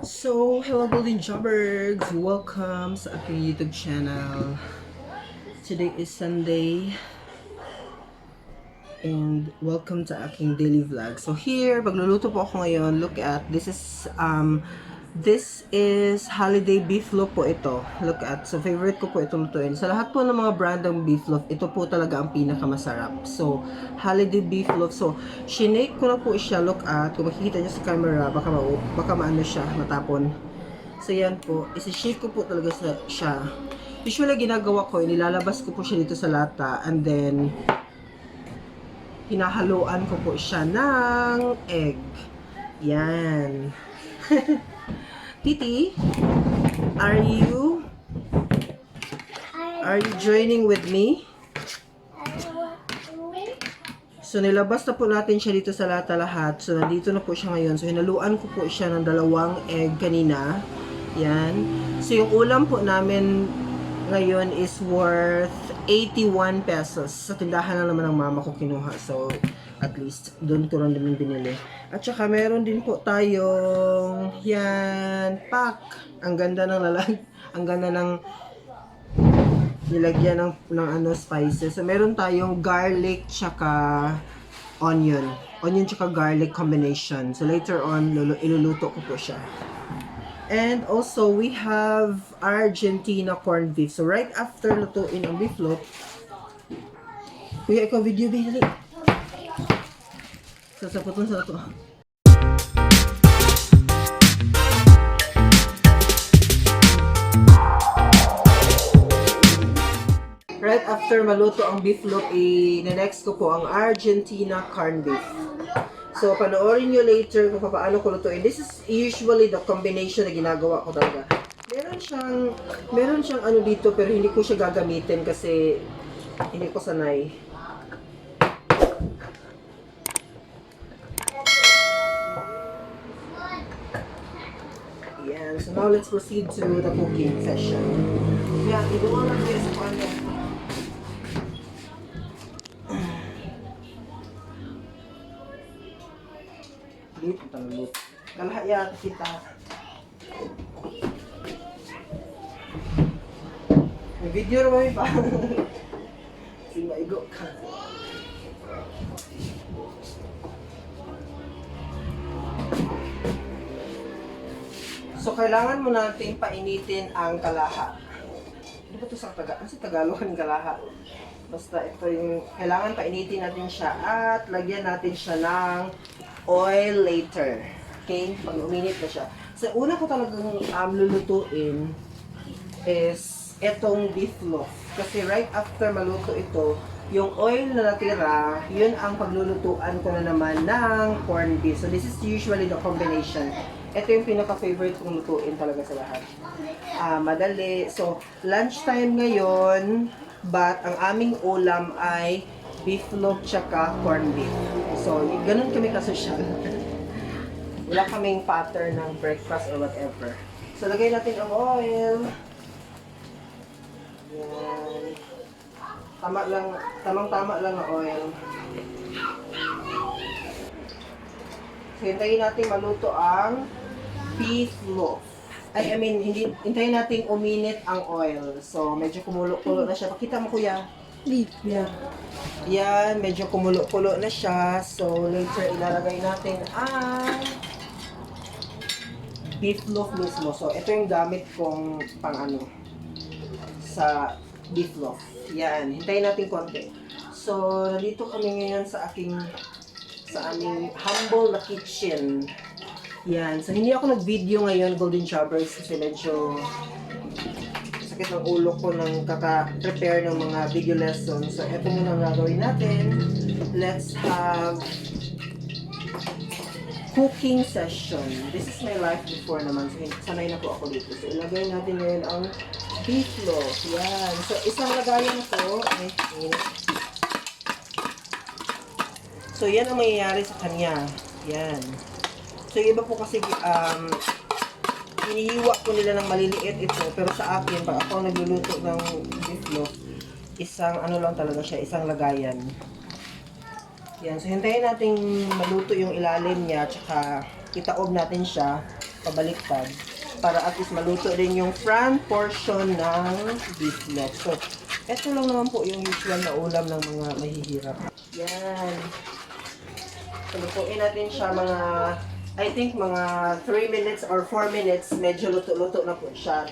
So, hello Golden Jobbergs! Welcome sa aking YouTube channel. Today is Sunday and welcome to aking daily vlog. So here, magluluto po ako ngayon. Look at, this is holiday beef loaf po ito. Look at, so favorite ko po itong lutuin. Sa lahat po ng mga brand ng beef loaf, ito po talaga ang pinakamasarap. So, holiday beef loaf. So, shinake ko na po siya. Look at, kung makikita niyo sa camera, baka maano siya, matapon. So, yan po. Isi-shake ko po talaga siya. Usually, ginagawa ko, nilalabas ko po siya dito sa lata. And then, hinahaluan ko po siya ng egg. Yan. Titi, are you joining with me? So, nilabas na po natin siya dito sa lata lahat. So, nandito na po siya ngayon. So, hinaluan ko po siya ng 2 egg kanina. Yan. So, yung ulam po namin ngayon is worth 81 pesos. Sa tindahan na naman ng mama ko kinuha. So, at least, doon ko rin namin binili. At saka, meron din po tayong, yan, pak. Ang ganda ng ang ganda ng nilagyan ng spices. So, meron tayong garlic tsaka onion. Onion tsaka garlic combination. So, later on, iluluto ko po siya. And also, we have Argentina corned beef. So, right after lutuin ang beef loaf, kuya, ikaw video binili. So, saputon sa ito. Right after maluto ang beef loaf, next ko po ang Argentina corned beef. So, panoorin nyo later kung paano ko lutuin. This is usually the combination na ginagawa ko talaga. Meron siyang ano dito, pero hindi ko siya gagamitin kasi hindi ko sanay. Yan. So, now let's proceed to the cooking session. Yeah, ibuwan lang kayo sa kanya. Dito talut. Kalahaya kita. May video naman pa. Maigo ka. So, kailangan mo natin painitin ang kalaha. Ano ba ito sa Tagalog ang kalaha? Basta ito yung, kailangan painitin natin siya at lagyan natin siya ng oil later. Okay? Pag uminit na siya. So, una ko talagang lulutuin is etong beef loaf. Kasi right after maluto ito, yung oil na natira, yun ang paglulutuan ko na naman ng corned beef. So, this is usually the combination. Ito yung pinaka-favorite kong lutuin talaga sa lahat. Madali. So, lunchtime ngayon, but ang aming ulam ay beef loaf tsaka corned beef. So, ganun kami kasosyal. Wala kaming pattern ng breakfast or whatever. So, lagay natin ang oil. Yan. Tamang-tama lang ang oil. So, hintayin natin maluto ang beef loaf. Hintayin natin uminit ang oil. So, medyo kumulo-kulo na siya. Pakita mo, kuya. Yeah. Yan, medyo kumulo-kulo na siya. So, later ilalagay natin ang beef loaf mismo. So, ito yung gamit kong sa beef loaf. Yan, hintayin natin konti. So, nandito kami ngayon sa aming humble na kitchen. Yan. So, hindi ako nag-video ngayon, Golden Choppers, kasi medyo sakit ang ulo ko ng kaka-prepare ng mga video lessons. So, eto muna ang gagawin natin. Let's have cooking session. This is my life before naman. So, sanay na po ako dito. So, ilagay natin ngayon ang beef loaf. Yan. So, isang lagayan ko. So, yan ang mangyayari sa kanya. Yan. So, yung iba po kasi, inihiwa ko nila ng maliliit ito. Pero sa akin, pag ako nagluluto ng beef loaf, isang lang talaga siya, isang lagayan. Yan. So, hintayin natin maluto yung ilalim niya, tsaka itaob natin siya. pabaliktad para at least maluto din yung front portion ng beef neck. So, ito lang naman po yung usual na ulam ng mga mahihirap. Yan. So, lutuin natin siya mga, I think mga 3 minutes or 4 minutes. Medyo luto-luto na po siya.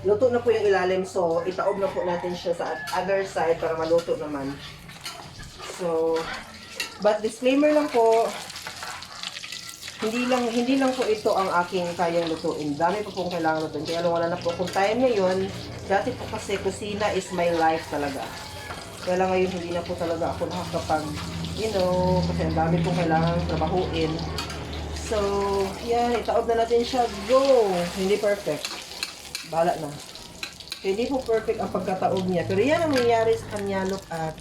Luto na po yung ilalim. So, itaob na po natin siya sa other side para maluto naman. So, but disclaimer lang po, hindi lang po ito ang aking kayang lutuin. Dami po pong kailangan lutuin. Kaya wala na po akong time ngayon. Dati po kasi kusina is my life talaga. Kaya lang ngayon hindi na po talaga ako nakakapag, kasi ang dami pong kailangan trabahuin. So, yan, itaob na natin siya. Go! Hindi perfect. Bala na. Hindi po perfect ang pagkataob niya. Pero yan ang nangyayari sa kanya, look at,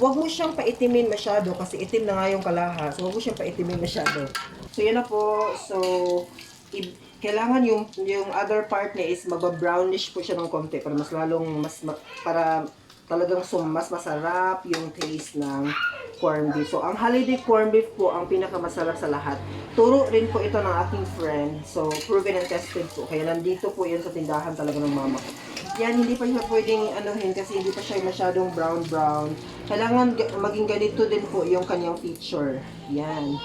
huwag mo siyang paitimin masyado kasi itim na nga yung kalaha. So, huwag mo siyang paitimin masyado. So, yan na po. So, kailangan yung other part niya is magba-brownish po siya ng konti para mas lalong, para talagang mas masarap yung taste ng corned beef. So, ang holiday corned beef po ang pinakamasarap sa lahat. Turo rin po ito ng aking friend. So, proven and tested po. Kaya nandito po yan sa tindahan talaga ng mama ko. Yan, hindi pa siya pwedeng anuhin kasi hindi pa siya masyadong brown-brown. Kailangan maging ganito din po yung kanyang feature. Yan.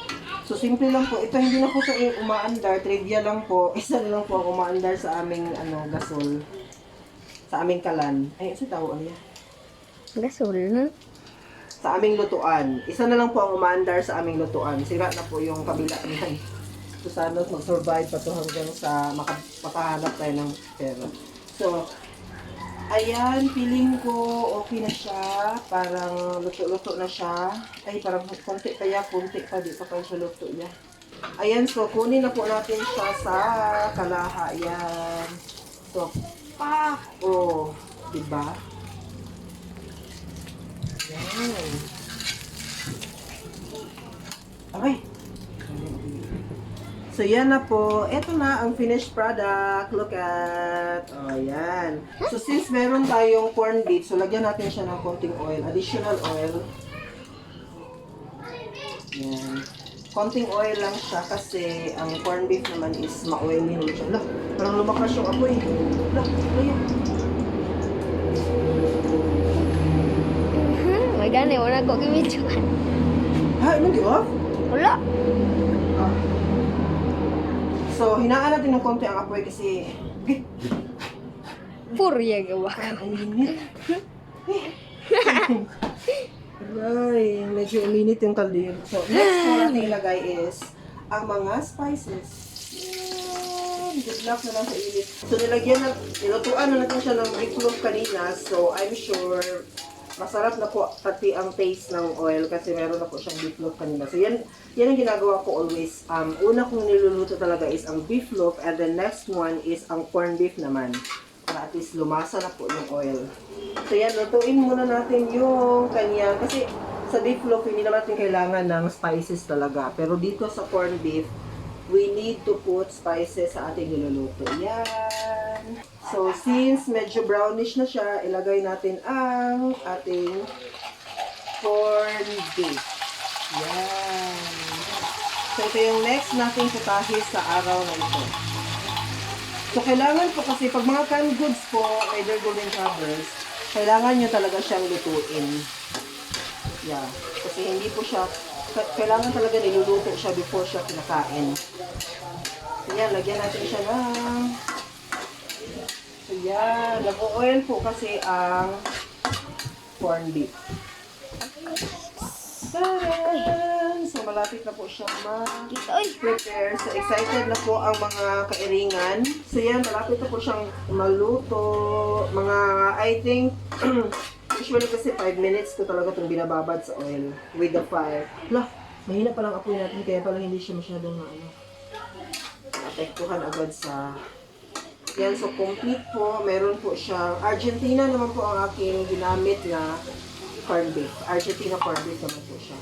So, simple lang po. Ito hindi na po sa umaandar. Trivia lang po. Isa na lang po ang umaandar sa aming gasol. Sa aming kalan. Ay, isa tao ano yan? Gasol na? Sa aming lutuan. Isa na lang po ang umaandar sa aming lutuan. Sira na po yung kabila niyan. So, sana mag-survive pa to hanggang sa makahanap tayo ng pera. So, ayan, feeling ko okay na siya. Parang luto-luto na siya. Ay, parang konti pa. Di pa pa siya luto niya. Ayan, so kunin na po natin siya sa kalaha. Ayan. So, pak! Oh, diba? Ayan. Okay. So, yan na po. Ito na ang finished product. Look at. Oh, yan. So, since meron tayong corned beef, so lagyan natin siya ng konting oil. Additional oil. Yan. Konting oil lang siya kasi ang corned beef naman is ma-oily naman siya. Look, parang lumakas yung apoy. Look, ayan. May gani, wala ko gimit yun. Ha, ano di off? Wala. Ah. So, hinaan natin ng konti ang apoy kasi Purya gawa ka. ang init. Ay, medyo uminit yung kaldero. So, next po natin ilagay is ang mga spices. Yan. Good luck na lang sa init. So, nilutuan na natin siya ng beef loaf kanina. So, I'm sure masarap na po pati ang taste ng oil kasi meron na po siyang beef loaf kanina. So, yan ang ginagawa ko always. Una kong niluluto talaga is ang beef loaf and the next one is ang corned beef naman. Para at least lumasa na po yung oil. So, yan, lutuin muna natin yung kanyang, kasi sa beef loaf, hindi naman natin kailangan ng spices talaga. Pero dito sa corned beef, we need to put spices sa ating niluluto. Yan. So, since medyo brownish na siya, ilagay natin ang ating corned beef. Yan. So, ito yung next nating putahe sa araw na ito. So, kailangan po kasi pag mga canned goods po, either golden covers, kailangan nyo talaga siyang lutuin. Yeah. Kasi hindi po siya, kailangan talaga niluluto siya before siya kinakain. So, yan, lagyan natin siya ng, so, yan, nag-oil po kasi ang corned beef. Taran! So, malapit na po siya ma-prepare. So, excited na po ang mga kairingan. So, yan, malapit na po siyang maluto. Mga, I think, usually kasi 5 minutes ko talaga itong binababad sa oil with the fire. Lah, mahina palang apoy natin, kaya pala hindi siya masyadong apektuhan agad sa... Yan, so complete po. Meron po siyang... Argentina naman po ang aking ginamit na corned beef. Argentina corned beef naman po siya.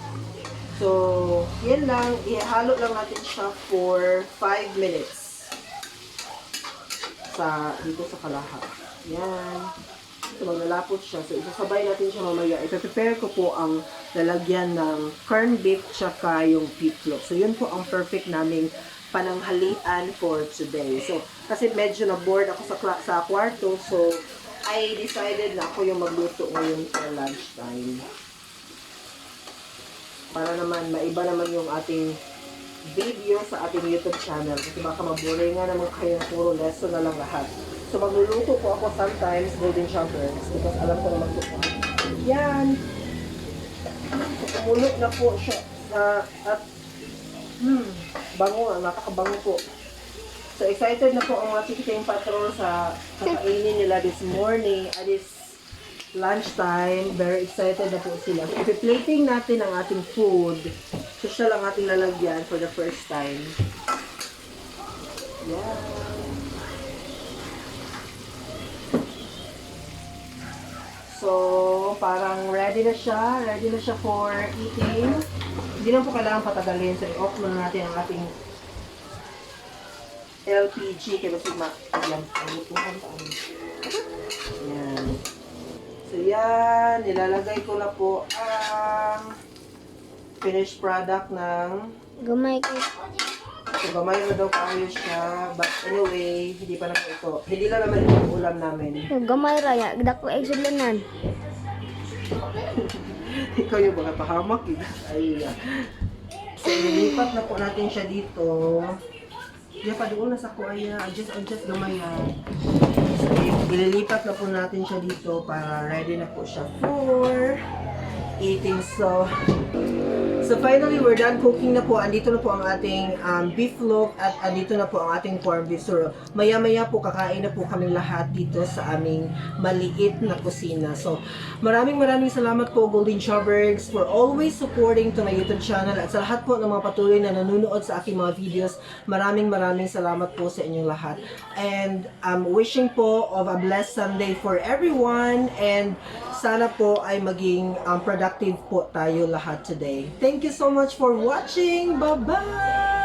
So, yan lang. Ihalo lang natin siya for 5 minutes. Dito sa kalaha. Yan. So, maglalapot siya. So, isasabay natin siya mamaya. Ito-prepare ko po ang lalagyan ng corned beef tsaka yung beef loaf. So, yun po ang perfect naming pananghalian for today. So, kasi medyo na-bored ako sa kwarto, so I decided na ako yung magluto ngayon for lunchtime. Para naman, maiba naman yung ating video sa ating YouTube channel. Kasi baka maboring nga naman kayo, puro lesson na lang lahat. So, magluluto po ako sometimes golden shoppers because alam ko na magluto. Yan! Kumulot na po siya. At bango nga, nakakabango po. So, excited na po ang mga tikiting patrol sa kakainin nila this morning at this lunchtime. Very excited na po sila. So, plating natin ang ating food. So, siya lang ating lalagyan for the first time. Yan. So, parang ready na siya. Ready na siya for eating. Hindi na po kailangan patagalin. So, i-off muna natin ang ating LPG. Kaya basta yan. Yan. So, yan. Nilalagay ko na po ang finished product ng Gamay ko. so, gamay na daw kayo siya. But anyway, hindi pa naman ito. Hindi lang naman ito ang ulam namin. Gamay raya. Dako exulanan. Ikaw yung mga pahamak eh. Ay, so, nilipat na po natin siya dito. Diyan pa doon na sa kuaya. Adjust gamay yan. So, ililipat na po natin siya dito para ready na po siya for eating. So finally, we're done cooking na po. Andito na po ang ating beef loaf at andito na po ang ating corned beef. So maya-maya po kakain na po kami lahat dito sa aming maliit na kusina. So maraming salamat po Golden Showbergs for always supporting to my YouTube channel at sa lahat po ng mga patuloy na nanonood sa aking mga videos. Maraming salamat po sa inyong lahat. And wishing po of a blessed Sunday for everyone and sana po ay maging productive po tayo lahat today. Thank you so much for watching. Bye-bye!